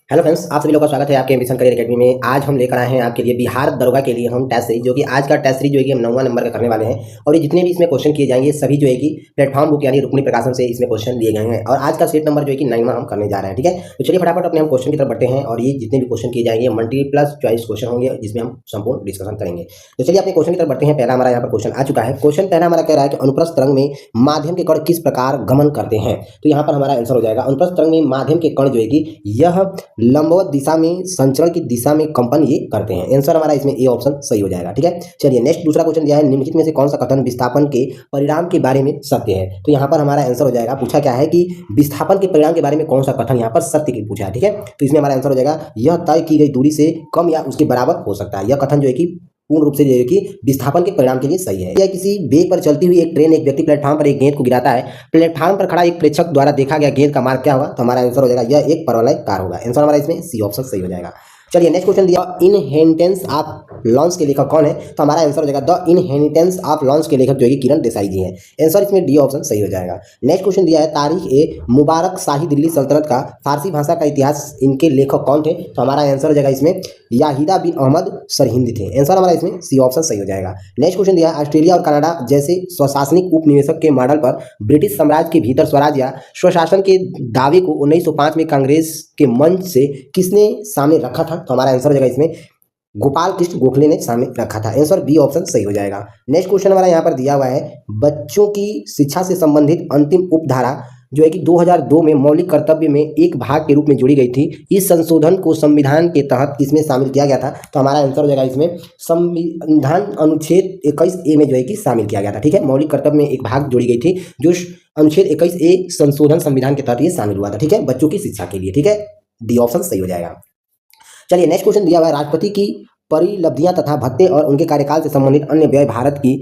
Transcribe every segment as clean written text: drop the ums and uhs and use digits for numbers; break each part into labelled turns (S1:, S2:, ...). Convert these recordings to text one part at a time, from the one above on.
S1: Hello friends, आप सभी लोगों का स्वागत है आपके एम्बिशन करियर एकेडमी में। आज हम लेकर आए हैं आपके लिए बिहार दरोगा के लिए हम टेस्ट सीरीज, जो कि आज का टेस्ट सीरीज जो है कि हम 9वां नंबर का करने वाले हैं। और ये जितने भी इसमें क्वेश्चन किए जाएंगे सभी जो है कि प्लेटफॉर्म बुक यानी रुक्मिणी प्रकाशन से इसमें क्वेश्चन लिए गए हैं। और आज का सेट नंबर जो है कि 9वां हम करने जा रहे हैं। ठीक है, तो चलिए फटाफट अपने हम क्वेश्चन की तरफ बढ़ते हैं। और ये जितने भी क्वेश्चन किए जाएंगे मल्टीप्लस चॉइस क्वेश्चन होंगे, जिसमें हम संपूर्ण डिस्कशन करेंगे। तो चलिए अपने क्वेश्चन की तरफ बढ़ते हैं। पहला हमारा यहाँ पर क्वेश्चन आ चुका है। क्वेश्चन पहला हमारा कह रहा है कि अनुप्रस्थ तरंग में माध्यम के कण किस प्रकार गमन करते हैं। तो यहाँ पर हमारा आंसर हो जाएगा अनुप्रस्थ तरंग में माध्यम के कण जो है कि यह लंबवत दिशा में संचरण की दिशा में कंपन ये करते हैं। आंसर हमारा इसमें ए ऑप्शन सही हो जाएगा। ठीक है, चलिए नेक्स्ट दूसरा क्वेश्चन दिया है, निम्नलिखित में से कौन सा कथन विस्थापन के परिणाम के बारे में सत्य है। तो यहाँ पर हमारा आंसर हो जाएगा, पूछा क्या है कि विस्थापन के परिणाम के बारे में कौन सा कथन यहाँ पर सत्य की पूछा है। ठीक है, तो इसमें हमारा आंसर हो जाएगा यह तय की गई दूरी से कम या उसके बराबर हो सकता है। यह कथन जो है कि पूर्ण रूप से जो है कि विस्थापन के परिणाम के लिए सही है। या किसी वेग पर चलती हुई एक ट्रेन एक व्यक्ति प्लेटफॉर्म पर एक गेंद को गिराता है, प्लेटफॉर्म पर खड़ा एक प्रेक्षक द्वारा देखा गया गेंद का मार्ग क्या होगा। तो हमारा आंसर हो जाएगा यह एक परवलयकार होगा। आंसर हमारा इसमें सी ऑप्शन सही हो जाएगा। चलिए नेक्स्ट क्वेश्चन दिया, इनहेरिटेंस ऑफ लॉन्स के लेखक कौन है। तो हमारा आंसर हो जाएगा द इनहेरिटेंस ऑफ लॉन्स के लेखक जो है कि किरण देसाई जी हैं। आंसर इसमें डी ऑप्शन सही हो जाएगा। नेक्स्ट क्वेश्चन दिया है, तारीख ए मुबारक शाही दिल्ली सल्तनत का फारसी भाषा का इतिहास इनके लेखक कौन थे। तो हमारा आंसर हो जाएगा इसमें याहिदा बिन अहमद सरहिंदी थे। आंसर हमारा इसमें सी ऑप्शन सही हो जाएगा। नेक्स्ट क्वेश्चन दिया है, ऑस्ट्रेलिया और कनाडा जैसे स्वशासनिक उपनिवेशक के मॉडल पर ब्रिटिश साम्राज्य के भीतर स्वराज या स्वशासन के दावे को 1905 में कांग्रेस के मंच से किसने सामने रखा था। तो हमारा आंसर हो जाएगा इसमें गोपाल कृष्ण गोखले ने सामने रखा था। आंसर बी ऑप्शन सही हो जाएगा। नेक्स्ट क्वेश्चन हमारा यहाँ पर दिया हुआ है, बच्चों की शिक्षा से संबंधित अंतिम उपधारा जो है कि 2002 में मौलिक कर्तव्य में एक भाग के रूप में जोड़ी गई थी। इस संशोधन को संविधान के तहत इसमें शामिल किया गया था। तो हमारा आंसर हो जाएगा इसमें संविधान अनुच्छेद 21A में जो है कि शामिल किया गया था। ठीक है, मौलिक कर्तव्य में एक भाग जोड़ी गई थी, जो अनुच्छेद 21A संशोधन संविधान के तहत ये शामिल हुआ था। ठीक है, बच्चों की शिक्षा के लिए। ठीक है, डी ऑप्शन सही हो जाएगा। चलिए नेक्स्ट क्वेश्चन दिया हुआ है, राष्ट्रपति की परिलब्धियां तथा भत्ते और उनके कार्यकाल से संबंधित अन्य व्यय भारत की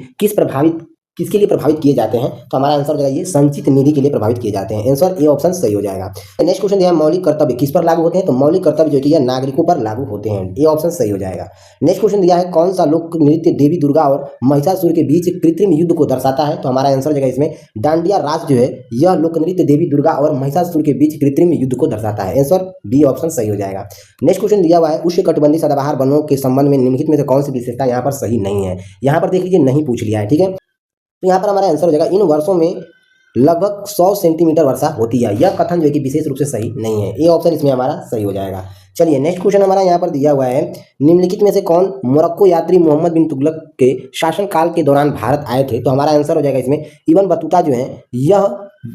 S1: किसके लिए प्रभावित किए जाते हैं। तो हमारा आंसर हो जाएगा ये संचित निधि के लिए प्रभावित किए जाते हैं। आंसर ए ऑप्शन सही हो जाएगा। नेक्स्ट क्वेश्चन दिया है, मौलिक कर्तव्य किस पर लागू होते हैं। तो मौलिक कर्तव्य जो कि यह नागरिकों पर लागू होते हैं। ए ऑप्शन सही हो जाएगा। नेक्स्ट क्वेश्चन दिया है, कौन सा लोक नृत्य देवी दुर्गा और महिषासुर के बीच कृत्रिम युद्ध को दर्शाता है। तो हमारा आंसर हो जाएगा इसमें डांडिया रास जो है यह लोक नृत्य देवी दुर्गा और महिषासुर के बीच कृत्रिम युद्ध को दर्शाता है। आंसर बी ऑप्शन सही हो जाएगा। नेक्स्ट क्वेश्चन दिया हुआ है, उष्णकटिबंधीय सदाबहार वनों के संबंध में निम्नलिखित में से कौन सी विशेषता यहाँ पर सही नहीं है। यहाँ पर देख लीजिए नहीं पूछ लिया है। ठीक है, तो यहाँ पर हमारा आंसर हो जाएगा इन वर्षों में लगभग 100 सेंटीमीटर वर्षा होती है। यह कथन जो है कि विशेष रूप से सही नहीं है। ए ऑप्शन इसमें हमारा सही हो जाएगा। चलिए नेक्स्ट क्वेश्चन हमारा यहाँ पर दिया हुआ है, निम्नलिखित में से कौन मोरक्को यात्री मोहम्मद बिन तुगलक के शासनकाल के दौरान भारत आए थे। तो हमारा आंसर हो जाएगा इसमें इब्न बतूता जो है यह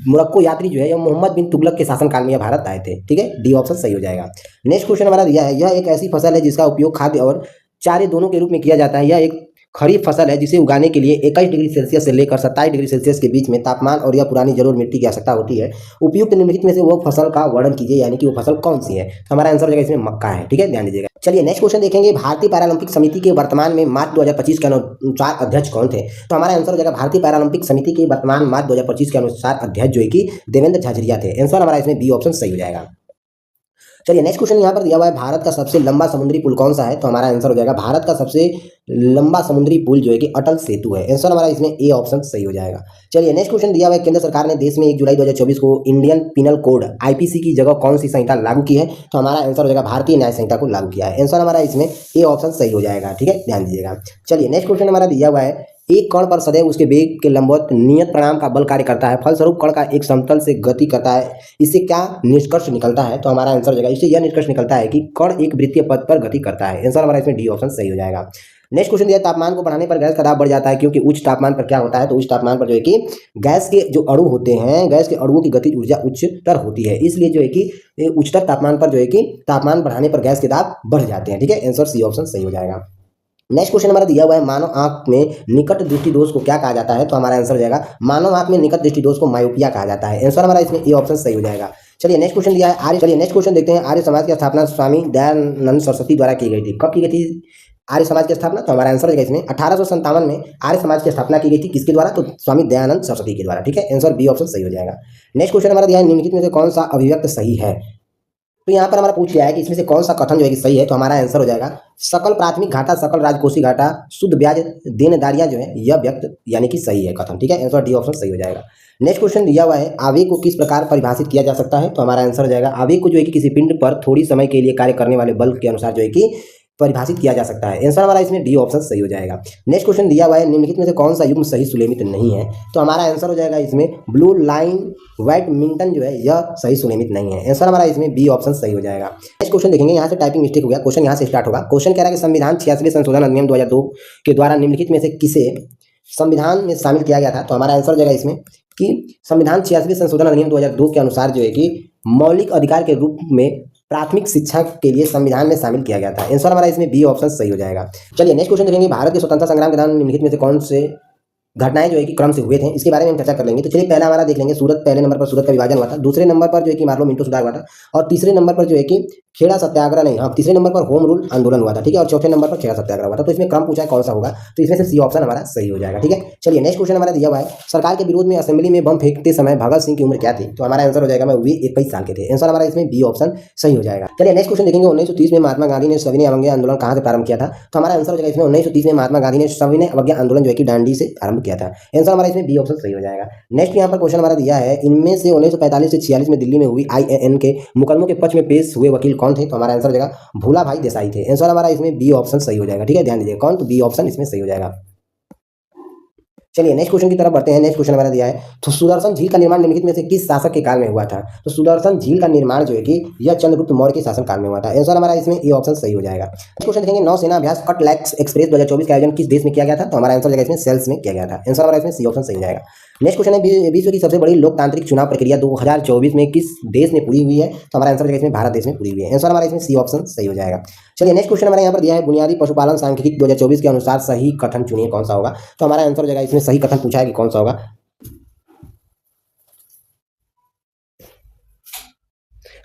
S1: मोरक्को यात्री जो है यह मोहम्मद बिन तुगलक के शासनकाल में यह भारत आए थे। ठीक है, डी ऑप्शन सही हो जाएगा। नेक्स्ट क्वेश्चन हमारा दिया है, यह एक ऐसी फसल है जिसका उपयोग खाद्य और चारे दोनों के रूप में किया जाता है। यह एक खरीफ फसल है जिसे उगाने के लिए 21 डिग्री सेल्सियस से लेकर 27 डिग्री सेल्सियस के बीच में तापमान और यह पुरानी जरूर मिट्टी की आवश्यकता होती है। उपयुक्त निम्नलिखित में से वो फसल का वर्णन कीजिए, यानी कि वो फसल कौन सी है। तो हमारा आंसर हो जाएगा इसमें मक्का है। ठीक है, ध्यान दीजिएगा। चलिए नेक्स्ट क्वेश्चन देखेंगे, भारतीय पैरालंपिक समिति के वर्तमान में मार्च 2025 के अनुसार अध्यक्ष कौन थे। तो हमारा आंसर हो जाएगा भारतीय पैरालंपिक समिति के वर्तमान मार्च 2025 के अनुसार अध्यक्ष जो है कि देवेंद्र झाझरिया थे। आंसर हमारा इसमें बी ऑप्शन सही हो जाएगा। चलिए नेक्स्ट क्वेश्चन यहाँ पर दिया हुआ है, भारत का सबसे लंबा समुद्री पुल कौन सा है। तो हमारा आंसर हो जाएगा भारत का सबसे लंबा समुद्री पुल जो है कि अटल सेतु है। आंसर हमारा इसमें ए ऑप्शन सही हो जाएगा। चलिए नेक्स्ट क्वेश्चन दिया हुआ है, केंद्र सरकार ने देश में 1 जुलाई 2024 को इंडियन पिनल कोड IPC की जगह कौन सी संहिता लागू की है। तो हमारा आंसर हो जाएगा भारतीय न्याय संहिता को लागू किया है। आंसर हमारा इसमें ए ऑप्शन सही हो जाएगा। ठीक है, ध्यान दीजिएगा। चलिए नेक्स्ट क्वेश्चन हमारा दिया हुआ है, एक कण पर सदैव उसके वेग के लंबवत नियत परिणाम का बल कार्य करता है, फलस्वरूप कण का एक समतल से गति करता है। इससे क्या निष्कर्ष निकलता है। तो हमारा आंसर हो जाएगा इससे यह निष्कर्ष निकलता है कि कण एक वृत्तीय पथ पर गति करता है। आंसर हमारा इसमें डी ऑप्शन सही हो जाएगा। नेक्स्ट क्वेश्चन दिया, तापमान को बढ़ाने पर गैस का दाब बढ़ जाता है, क्योंकि उच्च तापमान पर क्या होता है। तो उच्च तापमान पर जो है कि गैस के जो अणु होते हैं, गैस के अणुओं की गतिज ऊर्जा उच्चतर होती है, इसलिए जो है कि उच्चतर तापमान पर जो है कि तापमान बढ़ाने पर गैस के दाब बढ़ जाते हैं। ठीक है, आंसर सी ऑप्शन सही हो जाएगा। नेक्स्ट क्वेश्चन हमारा दिया हुआ है, मानव आंख में निकट दृष्टि दोष को क्या कहा जाता है। तो हमारा आंसर हो जाएगा मानव आंख में निकट दृष्टि दोष को मायोपिया कहा जाता है। आंसर हमारा इसमें ए ऑप्शन सही हो जाएगा। चलिए नेक्स्ट क्वेश्चन दिया है चलिए नेक्स्ट क्वेश्चन देखते हैं, आर्य समाज की स्थापना स्वामी दयानंद सरस्वती द्वारा की गई थी। कब की गई थी आर्य समाज की स्थापना। तो हमारा आंसर हो जाएगा इसमें 1857 में आर्य समाज की स्थापना की गई थी। किसके द्वारा। तो स्वामी दयानंद सरस्वती के द्वारा। ठीक है, आंसर बी ऑप्शन सही हो जाएगा। नेक्स्ट क्वेश्चन हमारा दिया है, निम्नलिखित में से कौन सा अभिव्यक्त सही है। तो यहाँ पर हमारा पूछ लिया है कि इसमें से कौन सा कथन जो है कि सही है, तो हमारा आंसर हो जाएगा सकल प्राथमिक घाटा सकल राजकोषीय घाटा शुद्ध ब्याज देनदारियां जो है यह व्यक्त यानी कि सही है कथन। ठीक है, आंसर डी ऑप्शन सही हो जाएगा। नेक्स्ट क्वेश्चन दिया हुआ है आवेग को किस प्रकार परिभाषित किया जा सकता है, तो हमारा आंसर हो जाएगा आवेग को जो है कि किसी पिंड पर थोड़ी समय के लिए कार्य करने वाले बल के अनुसार जो है कि परिभाषित किया जा सकता है। आंसर हमारा इसमें डी ऑप्शन सही हो जाएगा। नेक्स्ट क्वेश्चन दिया हुआ है निम्नलिखित में से कौन सा युग्म सही सुलेमित नहीं है, तो हमारा आंसर हो जाएगा इसमें ब्लू लाइन बैडमिंटन जो है यह सही सुलेमित नहीं है। आंसर हमारा इसमें बी ऑप्शन सही हो जाएगा। नेक्स्ट क्वेश्चन देखेंगे, यहाँ से टाइपिंग मिस्टेक हो गया, क्वेश्चन यहाँ से स्टार्ट होगा। क्वेश्चन कह रहा है कि संविधान 86वें संशोधन अधिनियम 2002 के द्वारा निम्नलिखित में से किसे संविधान में शामिल किया गया था, तो हमारा आंसर हो जाएगा इसमें कि संविधान 86वें संशोधन अधिनियम 2002 के अनुसार जो है कि मौलिक अधिकार के रूप में प्राथमिक शिक्षा के लिए संविधान में शामिल किया गया था। आंसर हमारा इसमें बी ऑप्शन सही हो जाएगा। चलिए नेक्स्ट क्वेश्चन देखेंगे, भारत के स्वतंत्रता संग्राम के दौरान निम्नलिखित में से कौन से घटनाएं जो है कि क्रम से हुए थे, इसके बारे में हम चर्चा कर लेंगे। तो चलिए पहला हमारा देख लेंगे, सूरत पहले नंबर पर सूरत का विभाजन हुआ था, दूसरे नंबर पर जो है कि मार्लो मिंटो सुधार हुआ था, और तीसरे नंबर पर जो है कि खेड़ा सत्याग्रह नहीं, हाँ तीसरे नंबर पर होम रूल आंदोलन हुआ था। ठीक है, और चौथे नंबर पर खेड़ा सत्याग्रह हुआ था। तो इसमें क्रम पूछा है कौन सा होगा, तो इसमें से सी ऑप्शन हमारा सही हो जाएगा। ठीक है, चलिए नेक्स्ट क्वेश्चन हमारा दिया हुआ है सरकार के विरोध में असेंबली में बम फेंकते समय भगत सिंह की उम्र क्या थी, तो हमारा आंसर हो जाएगा वे 21 साल के थे। आंसर हमारा इसमें बी ऑप्शन सही हो जाएगा। चलिए नेक्स्ट क्वेश्चन देखेंगे, 1930 में महात्मा गांधी ने सविनय अवज्ञा आंदोलन कहाँ से प्रारंभ किया था, तो हमारा आंसर हो जाएगा इसमें 1930 में महात्मा गांधी ने सविनय अवज्ञा आंदोलन जो है कि दांडी से आरंभ किया था। आंसर हमारा इसमें बी ऑप्शन सही हो जाएगा। नेक्स्ट यहाँ पर क्वेश्चन हमारा दिया है इनमें से 1945 से 46 में दिल्ली में हुई IAN के मुकदमों के पक्ष में पेश हुए वकील कौन थे, तो हमारा आंसर हो जाएगा भूला भाई देसाई थे। आंसर हमारा इसमें बी ऑप्शन सही हो जाएगा। ठीक है, ध्यान दीजिए कौन, तो बी ऑप्शन इसमें सही हो जाएगा। चलिए नेक्स्ट क्वेश्चन की तरफ बढ़ते हैं। नेक्स्ट क्वेश्चन हमारा दिया है तो सुदर्शन झील का निर्माण निम्नलिखित में से किस शासक के काल में हुआ था, तो सुदर्शन झील का निर्माण जो है कि यह चंद्रगुप्त मौर्य के शासन काल में हुआ था। आंसर हमारा इसमें ए ऑप्शन सही हो जाएगा। नेक्स्ट क्वेश्चन देखेंगे, नौसेना अभ्यास कटलैक्स एक्सप्रेस 2024 का आयोजन किस देश में किया गया था, तो हमारा आंसर हो जाएगा इसमें सेल्स में किया गया था। आंसर हमारा इसमें सी ऑप्शन सही हो जाएगा। नेक्स्ट क्वेश्चन है विश्व की सबसे बड़ी लोकतांत्रिक चुनाव प्रक्रिया 2024 में किस देश में पूरी हुई है, तो हमारा आंसर हो जाएगा इसमें भारत देश में पूरी हुई है। आंसर हमारा इसमें सी ऑप्शन सही हो जाएगा। चलिए नेक्स्ट क्वेश्चन हमारे यहाँ पर दिया है बुनियादी पशुपालन सांख्यिकी 2024 के अनुसार सही कथन चुनिए कौन सा होगा, तो हमारा आंसर हो जाएगा इसमें सही कथन पूछा है कि कौन सा होगा,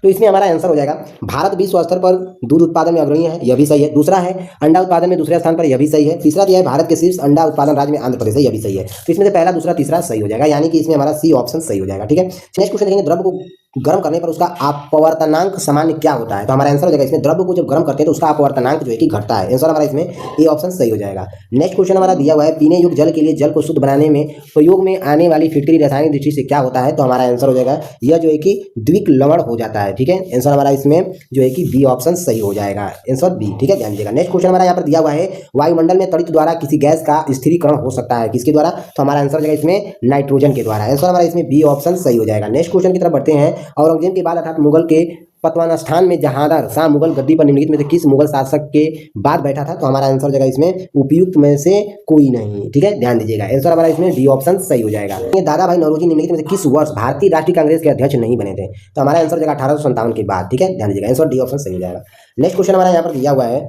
S1: तो इसमें हमारा आंसर हो जाएगा भारत विश्व स्तर पर दूध उत्पादन में अग्रणी है, यह भी सही है। दूसरा है अंडा उत्पादन में दूसरे स्थान पर, यह भी सही है। तीसरा दिया है भारत के शीर्ष अंडा उत्पादन राज्य में आंध्र प्रदेश है, यह भी सही है। तो इसमें से पहला दूसरा तीसरा सही हो जाएगा, यानी कि इसमें हमारा सी ऑप्शन सही हो जाएगा। ठीक है, नेक्स्ट क्वेश्चन देखेंगे द्रव्य को गर्म करने पर उसका अपवर्तनांक सामान्य क्या होता है, तो हमारा आंसर हो जाएगा इसमें द्रव्य को जब गर्म करते हैं तो उसका अपवर्तनांक जो है कि घटता है। आंसर हमारा इसमें ए ऑप्शन सही हो जाएगा। नेक्स्ट क्वेश्चन हमारा दिया हुआ है पीने योग्य जल के लिए जल को शुद्ध बनाने में प्रयोग में आने वाली फिटकरी रासायनिक दृष्टि से क्या होता है, तो हमारा आंसर हो जाएगा यह जो है कि द्विक लवण हो जाता है। ठीक है, आंसर हमारा इसमें जो है कि बी ऑप्शन सही हो जाएगा। Answer B. ठीक है, ध्यान दीजिएगा। नेक्स्ट क्वेश्चन हमारा यहाँ पर दिया हुआ है वायुमंडल में तड़ित द्वारा किसी गैस का स्थिरीकरण हो सकता है, किसके द्वारा, तो हमारा आंसर हो जाएगा इसमें नाइट्रोजन के द्वारा। आंसर हमारा इसमें बी ऑप्शन सही हो जाएगा। नेक्स्ट क्वेश्चन की तरफ बढ़ते हैं। औरंगजेब के बाद अर्थात मुगल के पतवानस्थान में जहांगीर शाह मुगल गद्दी पर निम्नलिखित में से किस मुगल शासक के बाद बैठा था, तो हमारा आंसर हो जाएगा इसमें उपयुक्त में से कोई नहीं। ठीक है, ध्यान दीजिएगा। आंसर हमारा इसमें डी ऑप्शन सही हो जाएगा। ये दादा भाई नौरोजी निम्नलिखित में से किस वर्ष भारतीय राष्ट्रीय कांग्रेस के अध्यक्ष नहीं बने थे, तो हमारा आंसर हो जाएगा 1857 के बाद। ठीक है, ध्यान दीजिएगा। आंसर डी ऑप्शन सही हो जाएगा। नेक्स्ट क्वेश्चन हमारा यहाँ पर दिया हुआ है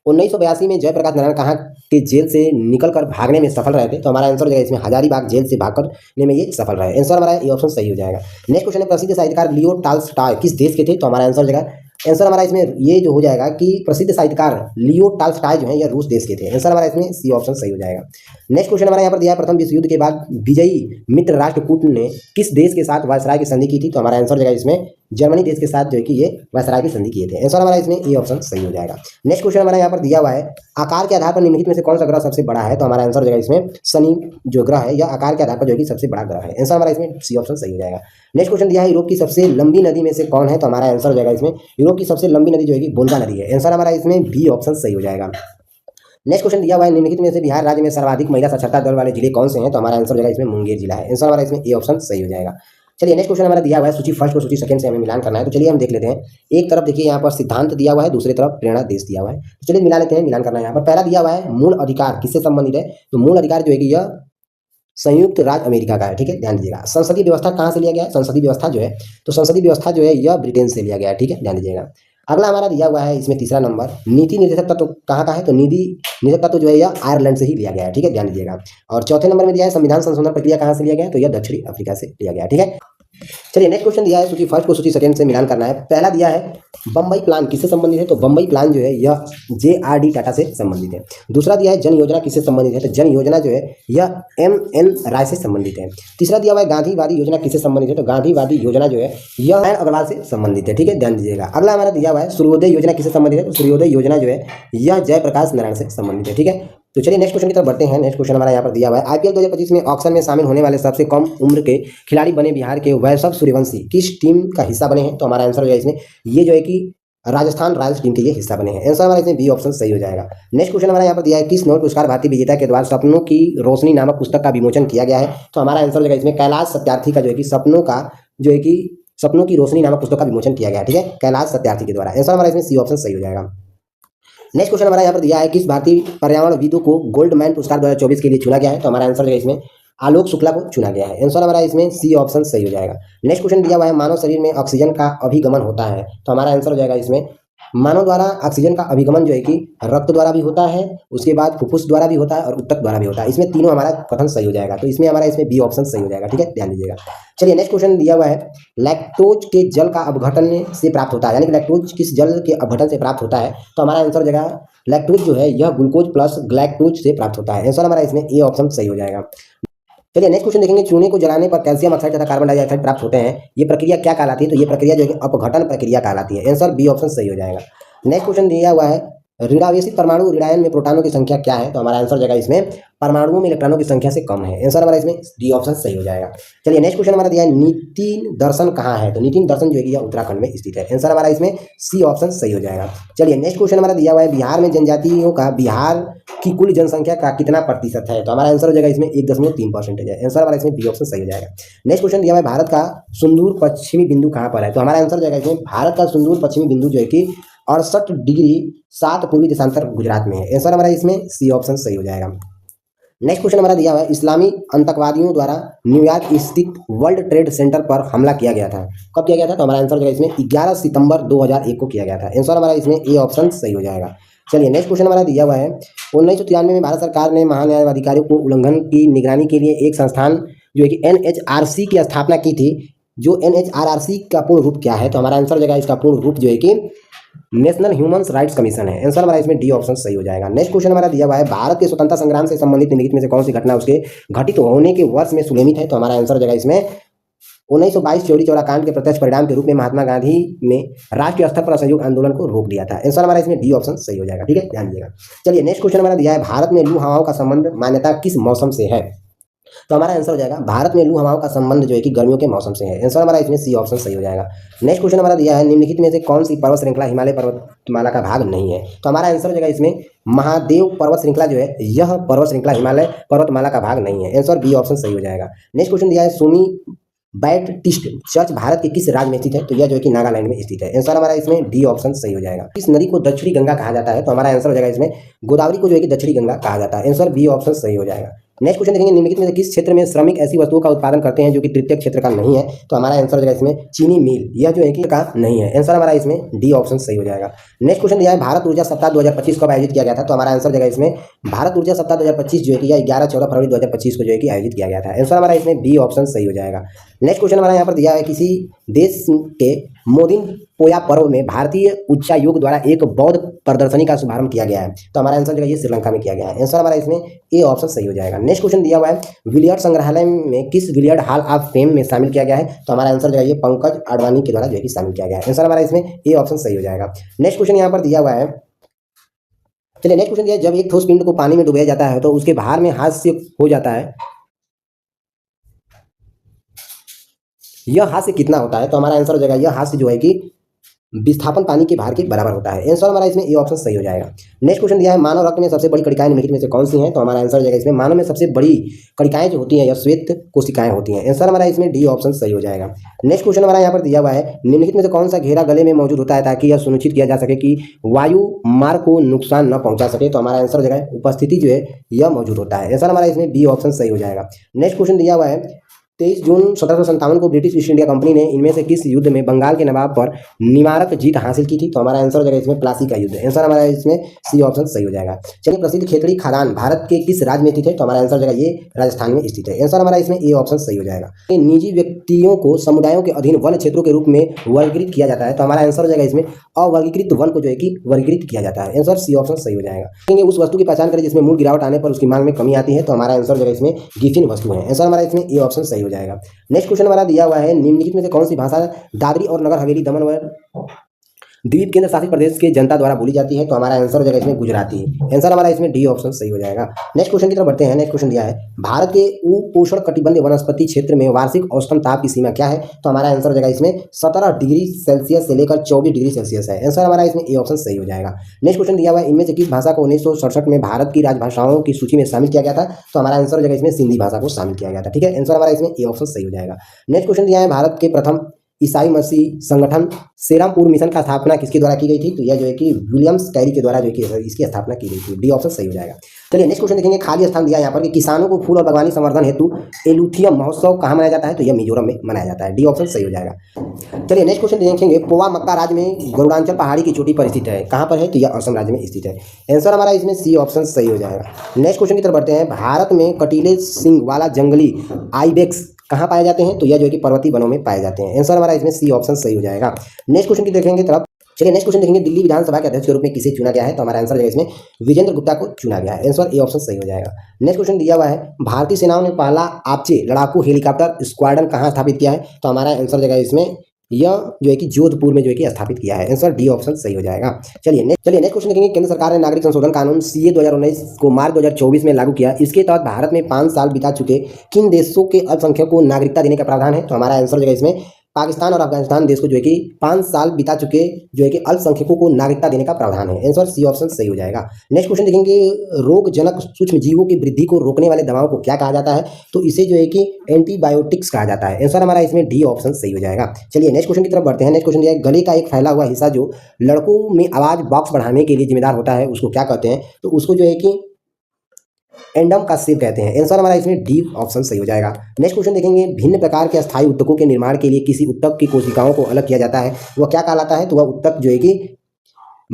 S1: 1982 में जयप्रकाश नारायण कहाँ के जेल से निकलकर भागने में सफल रहे थे, तो हमारा आंसर हो जाएगा इसमें हजारीबाग जेल से भागने में ये सफल रहे। आंसर हमारा ये ऑप्शन सही हो जाएगा। नेक्स्ट क्वेश्चन है प्रसिद्ध साहित्यकार लियो टॉल्स्टॉय किस देश के थे, तो हमारा आंसर हो जाएगा आंसर हमारा इसमें ये जो हो जाएगा कि प्रसिद्ध साहित्यकार लियो टॉल्स्टॉय जो है यह रूस देश के थे। आंसर हमारा इसमें सी ऑप्शन सही हो जाएगा। नेक्स्ट क्वेश्चन हमारा यहाँ पर दिया है प्रथम विश्व युद्ध के बाद विजयी मित्र राष्ट्र कूट ने किस देश के साथ वायसराय की संधि की थी, तो हमारा आंसर हो जाएगा इसमें जर्मनी देश के साथ जो है कि ये वायसराय की संधि किए थे। आंसर हमारा इसमें ए ऑप्शन सही हो जाएगा। नेक्स्ट क्वेश्चन हमारा यहाँ पर दिया हुआ है आकार के आधार पर निम्नलिखित में से कौन सा ग्रह सबसे बड़ा है, तो हमारा आंसर हो जाएगा इसमें शनि जो ग्रह है यह आकार के आधार पर जो है कि सबसे बड़ा ग्रह है। आंसर हमारा इसमें सी ऑप्शन सही हो जाएगा। नेक्स्ट क्वेश्चन दिया है यूरोप की सबसे लंबी नदी में से कौन है, तो हमारा आंसर हो जाएगा इसमें यूरोप की सबसे लंबी नदी जो है कि वोल्गा नदी है। आंसर हमारा इसमें बी ऑप्शन सही हो जाएगा। नेक्स्ट क्वेश्चन दिया हुआ है निम्नलिखित में से बिहार राज्य में सर्वाधिक महिला साक्षरता दर वाले जिले कौन से हैं, तो हमारा आंसर हो जाएगा इसमें मुंगेर जिला है। आंसर हमारा इसमें ए ऑप्शन सही हो जाएगा। चलिए नेक्स्ट क्वेश्चन हमारा दिया हुआ है सूची फर्स्ट और सूची सेकंड से हमें मिलान करना है, तो चलिए हम देख लेते हैं। एक तरफ देखिए यहाँ पर सिद्धांत दिया हुआ है, दूसरी तरफ प्रेरणा देश दिया हुआ है, तो चलिए मिला लेते हैं। मिलान करना है। यहाँ पर पहला दिया हुआ है मूल अधिकार किससे संबंधित है, तो मूल अधिकार जो है कि यह संयुक्त राज्य अमेरिका का है। ठीक है, ध्यान दीजिएगा। संसदीय व्यवस्था कहाँ से लिया गया है, संसदीय व्यवस्था जो है तो संसदीय व्यवस्था जो है यह ब्रिटेन से लिया गया है। ठीक है, ध्यान दीजिएगा। अगला हमारा दिया हुआ है इसमें तीसरा नंबर नीति निर्देशक तत्व कहाँ का है, तो नीति निर्देशक तत्व जो है यह आयरलैंड से ही लिया गया है। ठीक है, ध्यान दीजिएगा। और चौथे नंबर में दिया है संविधान संशोधन प्रक्रिया कहाँ से लिया गया है, तो यह दक्षिण अफ्रीका से लिया गया है। ठीक है, चलिए नेक्स्ट क्वेश्चन दिया है सूची फर्स्ट को सूची सेकंड से मिलान करना है। पहला दिया है बम्बई प्लान किससे संबंधित है, तो बम्बई प्लान जो है यह JRD टाटा से संबंधित है। दूसरा दिया है जन योजना किससे संबंधित है, तो जन योजना जो है यह MN राय से संबंधित है। तीसरा दिया हुआ है गांधीवादी योजना किससे संबंधित है, तो गांधीवादी योजना जो है यह नारायण अग्रवाल से संबंधित है। ठीक है, ध्यान दीजिएगा। अगला हमारा दिया हुआ है सूर्योदय योजना किससे संबंधित है, तो सूर्योदय योजना जो है यह जयप्रकाश नारायण से संबंधित है। ठीक है, तो चलिए नेक्स्ट क्वेश्चन की तरफ बढ़ते हैं। नेक्स्ट क्वेश्चन हमारा यहाँ पर दिया हुआ है IPL 2025 में ऑक्शन में शामिल होने वाले सबसे कम उम्र के खिलाड़ी बने बिहार के वैभव सूर्यवंशी किस टीम का हिस्सा बने हैं, तो हमारा आंसर जो है इसमें ये जो है कि राजस्थान रॉयल्स टीम के ये हिस्सा बने हैं। आंसर हमारा इसमें बी ऑप्शन सही हो जाएगा। नेक्स्ट क्वेश्चन हमारा यहाँ पर दिया है किस नोबेल पुरस्कार भारतीय विजेता के द्वारा सपनों की रोशनी नामक पुस्तक का विमोचन किया गया है, तो हमारा आंसर जो है इसमें कैलाश सत्यार्थी का जो है कि सपनों की रोशनी नामक पुस्तक का विमोचन किया गया है। ठीक है, कैलाश सत्यार्थी के द्वारा। आंसर हमारा इसमें सी ऑप्शन सही हो जाएगा। नेक्स्ट क्वेश्चन हमारा यहाँ पर दिया है किस भारतीय पर्यावरणविदों को गोल्डमैन पुरस्कार 2024 के लिए चुना गया है, तो हमारा आंसर जो है इसमें आलोक शुक्ला को चुना गया है। आंसर हमारा इसमें सी ऑप्शन सही हो जाएगा। नेक्स्ट क्वेश्चन दिया हुआ है मानव शरीर में ऑक्सीजन का अभिगमन होता है, तो हमारा आंसर हो जाएगा इसमें मानव द्वारा ऑक्सीजन का अभिगमन जो है कि रक्त द्वारा भी होता है, उसके बाद फुफ्फुस द्वारा भी होता है और उत्तक द्वारा भी होता है। इसमें तीनों हमारा कथन सही हो जाएगा, तो इसमें हमारा इसमें बी ऑप्शन सही हो जाएगा। ठीक है, ध्यान दीजिएगा। चलिए नेक्स्ट क्वेश्चन दिया हुआ है लैक्टोज के जल का अपघटन से प्राप्त होता है, यानी कि लैक्टोज किस जल के अपघटन से प्राप्त होता है, तो हमारा आंसर हो जाएगा लैक्टोज जो है यह ग्लूकोज प्लस ग्लैक्टोज से प्राप्त होता है। आंसर हमारा इसमें ए ऑप्शन सही हो जाएगा। चलिए नेक्स्ट क्वेश्चन देखेंगे चूने को जलाने पर कैल्शियम ऑक्साइड तथा कार्बन डाइऑक्साइड प्राप्त होते हैं, ये प्रक्रिया क्या कहलाती है, तो ये प्रक्रिया जो है अपघटन प्रक्रिया कहलाती है। आंसर बी ऑप्शन सही हो जाएगा। नेक्स्ट क्वेश्चन दिया हुआ है ऋणावेशित परमाणु ऋणायन में प्रोटॉनों की संख्या क्या है, तो हमारा आंसर जाएगा इसमें परमाणुओं में इलेक्ट्रॉनों की संख्या से कम है। आंसर हमारा इसमें डी ऑप्शन सही हो जाएगा। चलिए नेक्स्ट क्वेश्चन हमारा दिया है नितिन दर्शन कहाँ है, तो नितिन दर्शन जो है यह उत्तराखंड में स्थित है। आंसर हमारा इसमें सी ऑप्शन सही हो जाएगा। चलिए नेक्स्ट क्वेश्चन हमारा दिया हुआ है बिहार में जनजातियों का बिहार की कुल जनसंख्या का कितना प्रतिशत है, तो हमारा आंसर हो जाएगा इसमें 1.3% है। आंसर हमारा इसमें बी ऑप्शन सही हो जाएगा। नेक्स्ट क्वेश्चन दिया हुआ है भारत का सुदूर पश्चिमी बिंदु कहाँ पर है, तो हमारा आंसर हो जाएगा इसमें भारत का सुदूर पश्चिमी बिंदु जो है कि 68 डिग्री 7 पूर्वी देशांतर गुजरात में है। आंसर हमारा इसमें सी ऑप्शन सही हो जाएगा। नेक्स्ट क्वेश्चन हमारा दिया हुआ है इस्लामी आतंकवादियों द्वारा न्यूयॉर्क स्थित वर्ल्ड ट्रेड सेंटर पर हमला किया गया था, कब किया गया था, तो हमारा आंसर जो है इसमें 11 सितंबर 2001 को किया गया था। आंसर हमारा इसमें ए ऑप्शन सही हो जाएगा। चलिए नेक्स्ट क्वेश्चन हमारा दिया हुआ है 1993 में भारत सरकार ने महान्यायाधिकारियों को उल्लंघन की निगरानी के लिए एक संस्थान जो है कि NHRC की स्थापना की थी। जो NHRC का पूर्ण रूप क्या है, तो हमारा आंसर जो है इसका पूर्ण रूप जो है कि नेशनल ह्यूमन राइट्स कमीशन है। आंसर हमारा इसमें डी ऑप्शन सही हो जाएगा। नेक्स्ट क्वेश्चन हमारा दिया हुआ है भारत के स्वतंत्रता संग्राम से संबंधित निम्नलिखित में से कौन सी घटना उसके घटित होने के वर्ष में सुनियमित है, तो हमारा आंसर जो है इसमें 1922 चौरी चौरा कांड के प्रत्यक्ष परिणाम के रूप में महात्मा गांधी ने राष्ट्रीय स्तर पर असहयोग आंदोलन को रोक दिया था। आंसर हमारा इसमें डी ऑप्शन सही हो जाएगा। ठीक है, ध्यान दीजिएगा। चलिए नेक्स्ट क्वेश्चन हमारा दिया है भारत में लू हवाओं का संबंध मान्यता किस मौसम से है, तो हमारा आंसर हो जाएगा भारत में लू हवाओं का संबंध जो है कि गर्मियों के मौसम से है। आंसर हमारा इसमें सी ऑप्शन सही हो जाएगा। नेक्स्ट क्वेश्चन हमारा दिया है निम्नलिखित में से कौन सी पर्वत श्रृंखला हिमालय पर्वतमाला का भाग नहीं है, तो हमारा आंसर हो जाएगा इसमें महादेव पर्वत श्रृंखला जो है यह पर्वत श्रृंखला हिमालय पर्वतमाला का भाग नहीं है। आंसर बी ऑप्शन सही हो जाएगा। नेक्स्ट क्वेश्चन दिया है सोनी बैप्टिस्ट चर्च भारत के किस राज्य में स्थित है, तो यह जो है कि नागालैंड में स्थित है। आंसर हमारा इसमें डी ऑप्शन सही हो जाएगा। इस नदी को दक्षिणी गंगा कहा जाता है, तो हमारा आंसर हो जाएगा इसमें गोदावरी को जो है कि दक्षिणी गंगा कहा जाता है। आंसर बी ऑप्शन सही हो जाएगा। नेक्स्ट क्वेश्चन देखेंगे निम्नलिखित में से किस क्षेत्र में श्रमिक ऐसी वस्तुओं का उत्पादन करते हैं जो कि तृतीय क्षेत्र का नहीं है, तो हमारा आंसर हो जाएगा इसमें चीनी मिल, यह जो है कि का नहीं है। आंसर हमारा इसमें डी ऑप्शन सही हो जाएगा। नेक्स्ट क्वेश्चन दिया है भारत ऊर्जा सप्ताह 2025 कब आयोजित किया गया था, तो हमारा आंसर हो जाएगा इसमें भारत ऊर्जा सप्ताह 2025 जो है कि 11-14 फरवरी 2025 को जो है कि आयोजित किया गया था। आंसर हमारा इसमें बी ऑप्शन सही हो जाएगा। नेक्स्ट क्वेश्चन हमारा यहाँ पर दिया है किसी देश के मोदिन पोया पर्व में भारतीय उच्चायोग द्वारा एक बौद्ध प्रदर्शनी का शुभारंभ किया गया है, तो हमारा आंसर जो है ये श्रीलंका में किया गया है। आंसर हमारा इसमें ए ऑप्शन सही हो जाएगा। नेक्स्ट क्वेश्चन दिया हुआ है विलियर्ड संग्रहालय में किस विलियर्ड हॉल ऑफ फेम में शामिल किया गया है, तो हमारा आंसर जो है ये पंकज आडवाणी के द्वारा जो है कि शामिल किया गया है। आंसर हमारा इसमें ए ऑप्शन सही हो जाएगा। नेक्स्ट क्वेश्चन यहाँ पर दिया हुआ है, चलिए नेक्स्ट क्वेश्चन दिया है जब एक ठोस पिंड को पानी में डुबाया जाता है तो उसके भार में हास्य हो जाता है, यह हास्य कितना होता है, तो हमारा आंसर हो जाएगा यह हास्य जो है कि विस्थापन पानी के भार के बराबर होता है। आंसर हमारा इसमें ए ऑप्शन सही हो जाएगा। नेक्स्ट क्वेश्चन दिया है मानव रक्त में सबसे बड़ी कणिकाएं निम्नलिखित में से कौन सी हैं, तो हमारा आंसर हो जाएगा इसमें मानव में सबसे बड़ी कणिकाएं जो होती हैं यह श्वेत कोशिकाएं होती हैं। आंसर हमारा इसमें डी ऑप्शन सही हो जाएगा। नेक्स्ट क्वेश्चन हमारा यहाँ पर दिया हुआ है निम्नलिखित में से कौन सा घेरा गले में मौजूद होता है ताकि यह सुनिश्चित किया जा सके कि वायु मार्ग को नुकसान न पहुंचा सके, तो हमारा आंसर हो जाएगा उपस्थिति जो है यह मौजूद होता है। आंसर हमारा इसमें बी ऑप्शन सही हो जाएगा। नेक्स्ट क्वेश्चन दिया हुआ है 23 जून 1757 को ब्रिटिश ईस्ट इंडिया कंपनी ने इनमें से किस युद्ध में बंगाल के नवाब पर निवारक जीत हासिल की थी? तो हमारा आंसर हो जाएगा इसमें प्लासी का युद्ध। आंसर हमारा इसमें सी ऑप्शन सही हो जाएगा। चलिए, प्रसिद्ध खेतड़ी खदान भारत के किस राज्य में स्थित है? तो हमारा आंसर हो जाएगा ये राजस्थान में स्थित है। आंसर हमारा इसमें ए ऑप्शन सही हो जाएगा। निजी व्यक्तियों को समुदायों के अधीन वन क्षेत्रों के रूप में वर्गीकृत किया जाता है, तो हमारा आंसर हो जाएगा इसमें अवर्गीकृत वन को जो है कि वर्गीकृत किया जाता है। आंसर सी ऑप्शन सही हो जाएगा। उस वस्तु की पहचान करें जिसमें मूल गिरावट आने पर उसकी मांग में कमी आती है, तो हमारा आंसर हो जाएगा इसमें गिफिन वस्तु है। आंसर हमारा इसमें ए ऑप्शन सही हो जाएगा। नेक्स्ट क्वेश्चन हमारा दिया हुआ है, निम्नलिखित में से कौन सी भाषा दादरी और नगर हवेली दमन व द्वीप केंद्र शासित प्रदेश के जनता द्वारा बोली जाती है? तो हमारा आंसर हो जाएगा इसमें गुजराती। आंसर हमारा इसमें डी ऑप्शन सही हो जाएगा। नेक्स्ट क्वेश्चन की तरफ बढ़ते हैं। नेक्स्ट क्वेश्चन दिया है, भारत के उपोष्ण कटिबंधीय वनस्पति क्षेत्र में वार्षिक औसतन ताप की सीमा क्या है? तो हमारा आंसर हो जाएगा इसमें 17 डिग्री सेल्सियस से लेकर 24 डिग्री सेल्सियस है। आंसर हमारा इसमें ए ऑप्शन सही हो जाएगा। नेक्स्ट क्वेश्चन दिया हुआ है, इनमें से किस भाषा को 1967 में भारत की राजभाषाओं की सूची में शामिल किया गया था? तो हमारा आंसर हो जाएगा इसमें सिंधी भाषा को शामिल किया गया था। ठीक है, आंसर हमारा इसमें ए ऑप्शन सही हो जाएगा। नेक्स्ट क्वेश्चन दिया है, भारत के प्रथम ईसाई मसीह संगठन सेरामपुर मिशन का स्थापना किसके द्वारा की गई थी? तो यह जो है कि विलियम्स कैरी के द्वारा जो है कि इसकी स्थापना की गई थी। डी ऑप्शन सही हो जाएगा। चलिए, नेक्स्ट क्वेश्चन देखेंगे। खाली स्थान दिया यहाँ पर कि किसानों को फूल और बागवानी संवर्धन हेतु एलुथियम महोत्सव कहाँ मनाया जाता है? तो यह मिजोरम में मनाया जाता है। डी ऑप्शन सही हो जाएगा। चलिए, नेक्स्ट क्वेश्चन देखेंगे। पोवा मक्का राज्य में गरुड़ांचल पहाड़ी की चोटी पर स्थित है, कहाँ पर है? तो यह असम राज्य में स्थित है। आंसर हमारा इसमें सी ऑप्शन सही हो जाएगा। नेक्स्ट क्वेश्चन की तरफ बढ़ते हैं। भारत में कटीले सिंग वाला जंगली आइबेक्स कहाँ पाए जाते हैं? तो यह जो है कि पर्वतीय वनों में पाए जाते हैं। आंसर हमारा इसमें सी ऑप्शन सही हो जाएगा। नेक्स्ट क्वेश्चन की देखेंगे तरफ। चलिए, नेक्स्ट क्वेश्चन देखेंगे। दिल्ली विधानसभा के अध्यक्ष के रूप में किसे चुना गया है? तो हमारा आंसर है इसमें विजेंद्र गुप्ता को चुना गया है। आंसर ए ऑप्शन सही हो जाएगा। नेक्स्ट क्वेश्चन दिया हुआ है, भारतीय सेनाओं ने पहला आपचे लड़ाकू हेलीकॉप्टर स्क्वाड्रन कहाँ स्थापित किया है? तो हमारा आंसर जगह इसमें यह जो है कि जोधपुर में जो है कि स्थापित किया है। आंसर डी ऑप्शन सही हो जाएगा। चलिए नेक्स्ट क्वेश्चन देखेंगे। केंद्र सरकार ने नागरिक संशोधन कानून सीए 2019 को मार्च 2024 में लागू किया। इसके तहत भारत में 5 साल बिता चुके किन देशों के अल्पसंख्यकों को नागरिकता देने का प्रावधान है? तो हमारा आंसर जो है इसमें पाकिस्तान और अफगानिस्तान देश को जो है कि 5 साल बिता चुके जो है कि अल्पसंख्यकों को नागरिकता देने का प्रावधान है। आंसर सी ऑप्शन सही हो जाएगा। नेक्स्ट क्वेश्चन देखेंगे। रोगजनक सूक्ष्म जीवों की वृद्धि को रोकने वाले दवाओं को क्या कहा जाता है? तो इसे जो है कि एंटीबायोटिक्स कहा जाता है। आंसर हमारा इसमें डी ऑप्शन सही हो जाएगा। चलिए नेक्स्ट क्वेश्चन की तरफ बढ़ते हैं। नेक्स्ट क्वेश्चन दिया है, गले का एक फैला हुआ हिस्सा जो लड़कों में आवाज बॉक्स बढ़ाने के लिए जिम्मेदार होता है उसको क्या कहते हैं? तो उसको जो है कि एंडम का सेव कहते हैं। आंसर हमारा इसमें डी ऑप्शन सही हो जाएगा। नेक्स्ट क्वेश्चन देखेंगे। भिन्न प्रकार के अस्थायी उत्तकों के निर्माण के लिए किसी उत्तक की कोशिकाओं को अलग किया जाता है, वह क्या कहलाता है? तो वह उत्तक जो है कि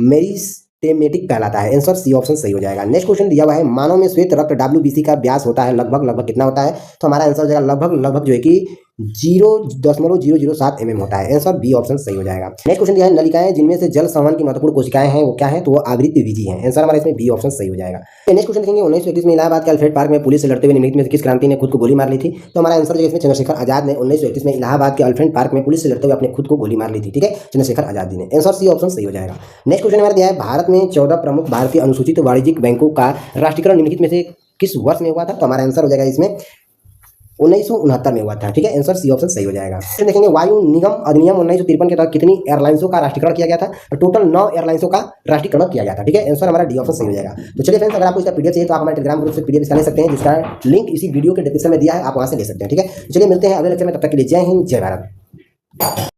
S1: मेरिस्टेमेटिक कहलाता है। आंसर सी ऑप्शन सही हो जाएगा। नेक्स्ट क्वेश्चन दिया हुआ है, मानव में श्वेत रक्त WBC का व्यास होता है लगभग कितना होता है? तो हमारा आंसर हो जाएगा लगभग जो है कि 0.007 mm होता है। आंसर बी ऑप्शन सही हो जाएगा। नेक्स्ट क्वेश्चन दिया है, नलिकाएं जिनमें से जल संवहन की महत्वपूर्ण कोशिकाएं हैं वो क्या है? तो वो आवृत्ति बीजी हैं। आंसर हमारा इसमें बी ऑप्शन सही हो जाएगा। नेक्स्ट क्वेश्चन देखेंगे। 1931 में इलाहाबाद के अल्फ्रेड पार्क में पुलिस से लड़ते हुए निम्नलिखित में से किस क्रांति ने खुद को गोली मार ली थी? तो हमारा आंसर जो इसमें चंद्रशेखर आजाद ने 1931 में इलाहाबाद के अल्फ्रेड पार्क में पुलिस से लड़ते हुए अपने खुद को गोली मार ली थी। ठीक है, चंद्रशेखर आजाद ने। आंसर सी ऑप्शन सही हो जाएगा। नेक्स्ट क्वेश्चन हमारा दिया है, भारत में 14 प्रमुख भारतीय अनुसूचित वाणिज्यिक बैंकों का राष्ट्रीयकरण निम्नलिखित में से किस वर्ष में हुआ था? तो हमारा आंसर हो जाएगा इसमें 1969 में हुआ था। ठीक है, आंसर सी ऑप्शन सही हो जाएगा। फिर देखेंगे, वायु निगम अधिनियम 1953 के तहत कितनी एयरलाइंसों का राष्ट्रीयकरण किया गया था? तो टोटल 9 एयरलाइंसों का राष्ट्रीयकरण किया गया था। ठीक है, आंसर हमारा डी ऑप्शन सही हो जाएगा। तो चलिए फ्रेंड्स, अगर आपको इसका पीडीएफ चाहिए तो आप हमारे टेलीग्राम ग्रुप से पीडीएफ ले सकते हैं, जिसका लिंक इसी वीडियो के डिस्क्रिप्शन में दिया है, आप वहां से ले सकते हैं। ठीक है, चलिए मिलते हैं अगले लेक्चर में, तब तक के लिए जय हिंद, जय भारत।